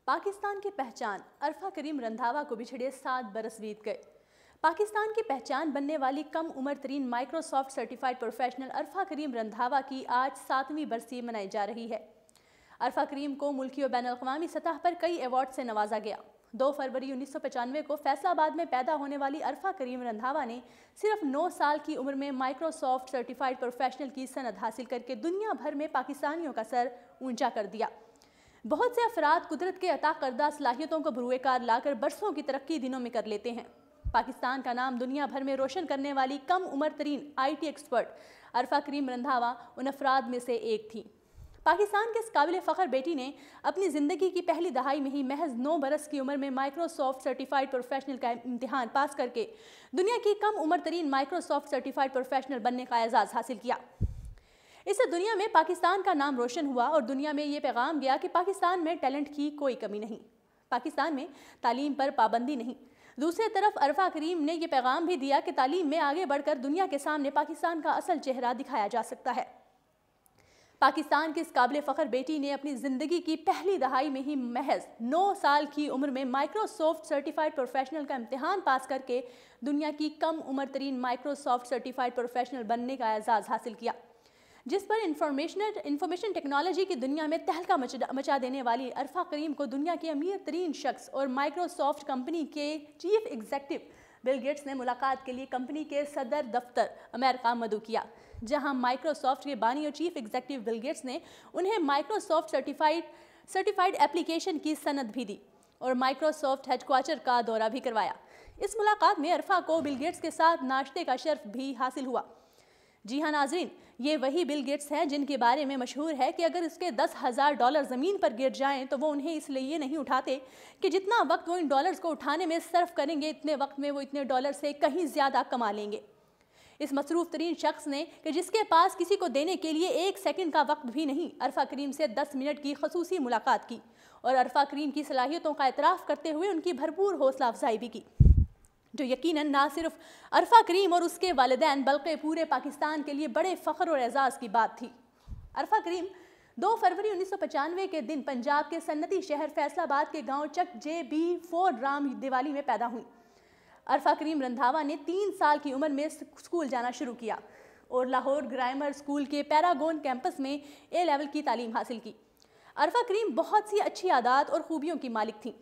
पाकिस्तान की पहचान अरफा करीम रंधावा को बिछड़े 7 बरस बीत गए। पाकिस्तान की पहचान बनने वाली कम उम्र तरीन माइक्रोसॉफ्ट सर्टिफाइड प्रोफेशनल अरफा करीम रंधावा की आज 7वीं बरसी मनाई जा रही है। अरफा करीम को मुल्की और बैनुल-अक़वामी सतह पर कई अवार्ड से नवाजा गया। 2 फरवरी 1995 को फैसलाबाद में पैदा होने वाली अरफा करीम रंधावा ने सिर्फ 9 साल की उम्र में माइक्रोसॉफ्ट सर्टिफाइड प्रोफेशनल की सनद हासिल करके दुनिया भर में पाकिस्तानियों का सर ऊंचा कर दिया। बहुत से अफराद कुदरत के अता करदा सलाहियतों को बरूए कार लाकर बरसों की तरक्की दिनों में कर लेते हैं। पाकिस्तान का नाम दुनिया भर में रोशन करने वाली कम उम्र तरीन IT एक्सपर्ट अरफा करीम रंधावा उन अफराद में से एक थी। पाकिस्तान के इस काबिल फ़ख्र बेटी ने अपनी ज़िंदगी की पहली दहाई में ही महज 9 बरस की उम्र में माइक्रोसॉफ्ट सर्टिफाइड प्रोफेशनल का इम्तिहान पास करके दुनिया की कम उम्र तरीन माइक्रोसॉफ्ट सर्टिफाइड प्रोफेशनल बनने का एजाज़ हासिल किया। इससे दुनिया में पाकिस्तान का नाम रोशन हुआ और दुनिया में ये पैगाम गया कि पाकिस्तान में टैलेंट की कोई कमी नहीं, पाकिस्तान में तालीम पर पाबंदी नहीं। दूसरी तरफ अरफा करीम ने यह पैगाम भी दिया कि तालीम में आगे बढ़कर दुनिया के सामने पाकिस्तान का असल चेहरा दिखाया जा सकता है। पाकिस्तान की इस काबिल फ़ख्र बेटी ने अपनी ज़िंदगी की पहली दहाई में ही महज 9 साल की उम्र में माइक्रोसॉफ्ट सर्टिफाइड प्रोफेशनल का इम्तिहान पास करके दुनिया की कम उम्र तरीन माइक्रोसॉफ्ट सर्टिफाइड प्रोफेशनल बनने का एजाज़ हासिल किया, जिस पर इंफॉर्मेशन टेक्नोलॉजी की दुनिया में तहलका मचा देने वाली अरफा करीम को दुनिया के अमीर तरीन शख्स और माइक्रोसॉफ्ट कंपनी के चीफ एग्जीक्यूटिव बिल गेट्स ने मुलाकात के लिए कंपनी के सदर दफ्तर अमेरिका मदऊ किया, जहां माइक्रोसॉफ्ट के बानी और चीफ एग्जीक्यूटिव बिल गेट्स ने उन्हें माइक्रोसॉफ्ट सर्टिफाइड एप्लीकेशन की सनद भी दी और माइक्रोसॉफ्ट हेडक्वार्टर का दौरा भी करवाया। इस मुलाकात में अरफा को बिल गेट्स के साथ नाश्ते का शर्फ भी हासिल हुआ। जी हाँ नाजरीन, ये वही बिल गेट्स हैं जिनके बारे में मशहूर है कि अगर उसके $10,000 ज़मीन पर गिर जाएं तो वो उन्हें इसलिए नहीं उठाते कि जितना वक्त वो इन डॉलर्स को उठाने में सर्फ करेंगे इतने वक्त में वो इतने डॉलर से कहीं ज़्यादा कमा लेंगे। इस मसरूफ़ तरीन शख्स ने कि जिसके पास किसी को देने के लिए 1 सेकंड का वक्त भी नहीं, अरफा करीम से 10 मिनट की खसूसी मुलाकात की और अरफा करीम की सलाहियतों का एतराफ़ करते हुए उनकी भरपूर हौसला अफजाई भी की, जो यकीनन ना सिर्फ अरफा करीम और उसके वालिदैन बल्कि पूरे पाकिस्तान के लिए बड़े फ़ख्र और एजाज़ की बात थी। अरफा करीम 2 फरवरी 1995 के दिन पंजाब के सन्नती शहर फैसलाबाद के गांव चक JB4 राम दिवाली में पैदा हुई। अरफा करीम रंधावा ने 3 साल की उम्र में स्कूल जाना शुरू किया और लाहौर ग्रामर स्कूल के पैरागोन कैंपस में A लेवल की तालीम हासिल की। अरफा करीम बहुत सी अच्छी आदत और खूबियों की मालिक थी।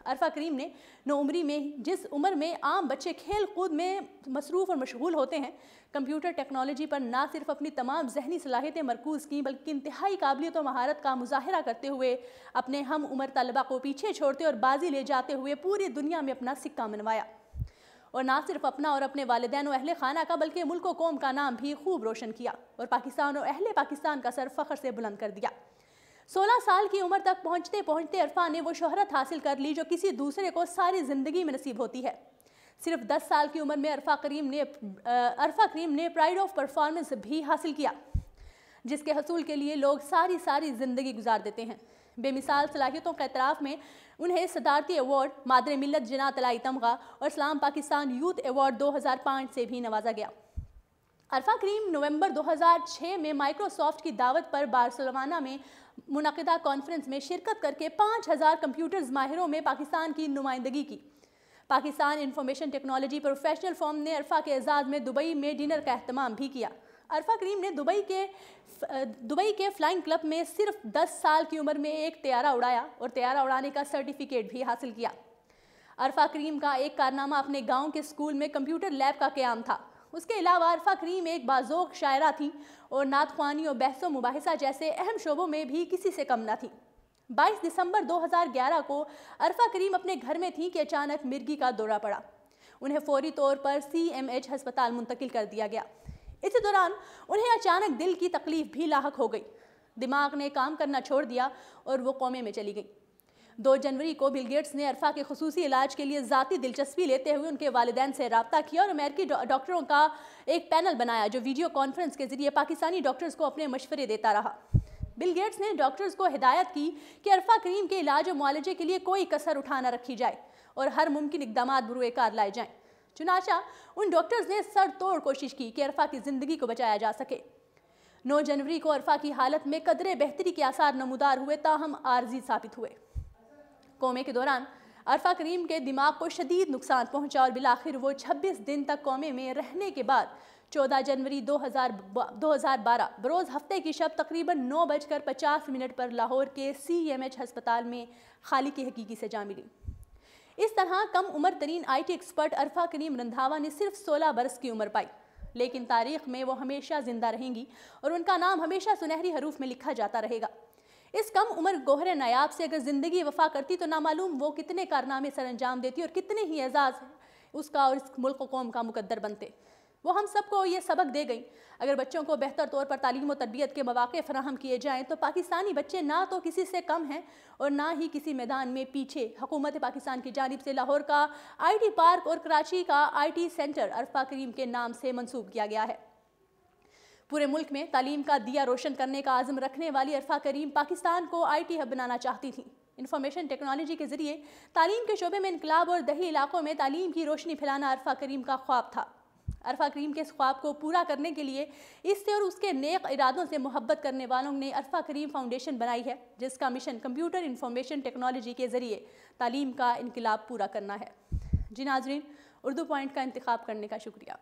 अरफा करीम ने नौउम्री में जिस उम्र में आम बच्चे खेल कूद में मसरूफ़ और मशगूल होते हैं, कंप्यूटर टेक्नोलॉजी पर ना सिर्फ अपनी तमाम जहनी सलाहियतें मरकूज़ की बल्कि इंतहाई काबिलियत और महारत का मुजाहरा करते हुए अपने हम उम्र तलबा को पीछे छोड़ते और बाजी ले जाते हुए पूरी दुनिया में अपना सिक्का मनवाया और ना सिर्फ अपना और अपने वालिदैन और अहले खाना का बल्कि मुल्क व कौम का नाम भी खूब रोशन किया और पाकिस्तान और अहले पाकिस्तान का सर फ़ख्र से बुलंद कर दिया। 16 साल की उम्र तक पहुँचते पहुँचते अरफा ने वो शोहरत हासिल कर ली जो किसी दूसरे को सारी ज़िंदगी में नसीब होती है। सिर्फ 10 साल की उम्र में अरफा करीम ने प्राइड ऑफ परफॉर्मेंस भी हासिल किया, जिसके हसूल के लिए लोग सारी ज़िंदगी गुजार देते हैं। बेमिसाल सलाहियतों के एतराफ़ में उन्हें सदारती अवार्ड, मादरे मिल्लत जनात अलाई तमगा और इस्लाम पाकिस्तान यूथ अवार्ड 2005 से भी नवाजा गया। अरफा करीम नवंबर 2006 में माइक्रोसॉफ्ट की दावत पर बार्सिलोना में मुनक़िदा कॉन्फ्रेंस में शिरकत करके 5000 कंप्यूटर्स माहिरों में पाकिस्तान की नुमाइंदगी की। Pakistan information technology professional form ने अरफा के एजाज़ में दुबई में डिनर का अहतमाम भी किया। अरफा करीम ने दुबई के फ्लाइंग क्लब में सिर्फ 10 साल की उम्र में एक तैयारा उड़ाया और तैयारा उड़ाने का सर्टिफिकेट भी हासिल किया। अरफा करीम का एक कारनामा अपने गाँव के स्कूल में कंप्यूटर लैब का क़याम था। उसके अलावा अरफा करीम एक बाज़ोक़ शायरा थी और नात ख़्वानी और बहस मुबाहिसा जैसे अहम शोबों में भी किसी से कम न थी। 22 दिसंबर 2011 को अरफा करीम अपने घर में थी कि अचानक मिर्गी का दौरा पड़ा। उन्हें फौरी तौर पर CMH अस्पताल मुंतकिल कर दिया गया। इसी दौरान उन्हें अचानक दिल की तकलीफ भी लाहक हो गई। दिमाग ने काम करना छोड़ दिया और वो कोमे में चली गई। 2 जनवरी को बिल गेट्स ने अरफा के खुसूसी इलाज के लिए ज़ाती दिलचस्पी लेते हुए उनके वालिदैन से रब्ता किया और अमेरिकी डॉक्टरों का एक पैनल बनाया जो वीडियो कॉन्फ्रेंस के ज़रिए पाकिस्तानी डॉक्टर्स को अपने मशवरे देता रहा। बिल गेट्स ने डॉक्टर्स को हिदायत की कि अरफा करीम के इलाज और मुआलजे के लिए कोई कसर उठा न रखी जाए और हर मुमकिन इक़दामात बरूए कार लाए जाएँ। चुनाचा उन डॉक्टर्स ने सर तोड़ कोशिश की कि अरफा की ज़िंदगी को बचाया जा सके। 9 जनवरी को अरफा की हालत में कदरे बेहतरी के आसार नमूदार हुए, ताहम आर्जी साबित हुए। कोमे के दौरान अरफा करीम के दिमाग को शदीद नुकसान पहुंचा और बिलाखिर वो 26 दिन तक कोमे में रहने के बाद 14 जनवरी 2012 बरोज़ हफ्ते की शब तकरीबन 9:50 पर लाहौर के CMH अस्पताल में खाली की हकीकी से जा मिली। इस तरह कम उम्र तरीन IT एक्सपर्ट अरफा करीम रंधावा ने सिर्फ 16 बरस की उम्र पाई, लेकिन तारीख में वो हमेशा जिंदा रहेंगी और उनका नाम हमेशा सुनहरी हरूफ में लिखा जाता रहेगा। इस कम उम्र गोहरे नायाब से अगर ज़िंदगी वफा करती तो नामालूम वो कितने कारनामे सर अंजाम देती और कितने ही एजाज़ उसका और इस मुल्क कौम का मुकद्दर बनते। वो हम सबको ये सबक दे गई, अगर बच्चों को बेहतर तौर पर तालीम और तरबियत के मौक़े फराहम किए जाएँ तो पाकिस्तानी बच्चे ना तो किसी से कम हैं और ना ही किसी मैदान में पीछे। हुकूमत पाकिस्तान की जानिब से लाहौर का IT पार्क और कराची का IT सेंटर अरफा करीम के नाम से मंसूब किया गया है। पूरे मुल्क में तालीम का दिया रोशन करने का आज़म रखने वाली अरफा करीम पाकिस्तान को IT हब बनाना चाहती थी। इंफॉर्मेशन टेक्नोलॉजी के ज़रिए तालीम के शोबे में इनकलाब और दही इलाकों में तालीम की रोशनी फैलाना अरफा करीम का ख्वाब था। अरफा करीम के इस ख्वाब को पूरा करने के लिए इससे और उसके नेक इरादों से मोहब्बत करने वालों ने अरफा करीम फाउंडेशन बनाई है, जिसका मिशन कंप्यूटर इंफॉर्मेशन टेक्नोलॉजी के ज़रिए तालीम का इनकलाब पूरा करना है। जी नाज़रीन, उर्दू पॉइंट का इंतखाब करने का शुक्रिया।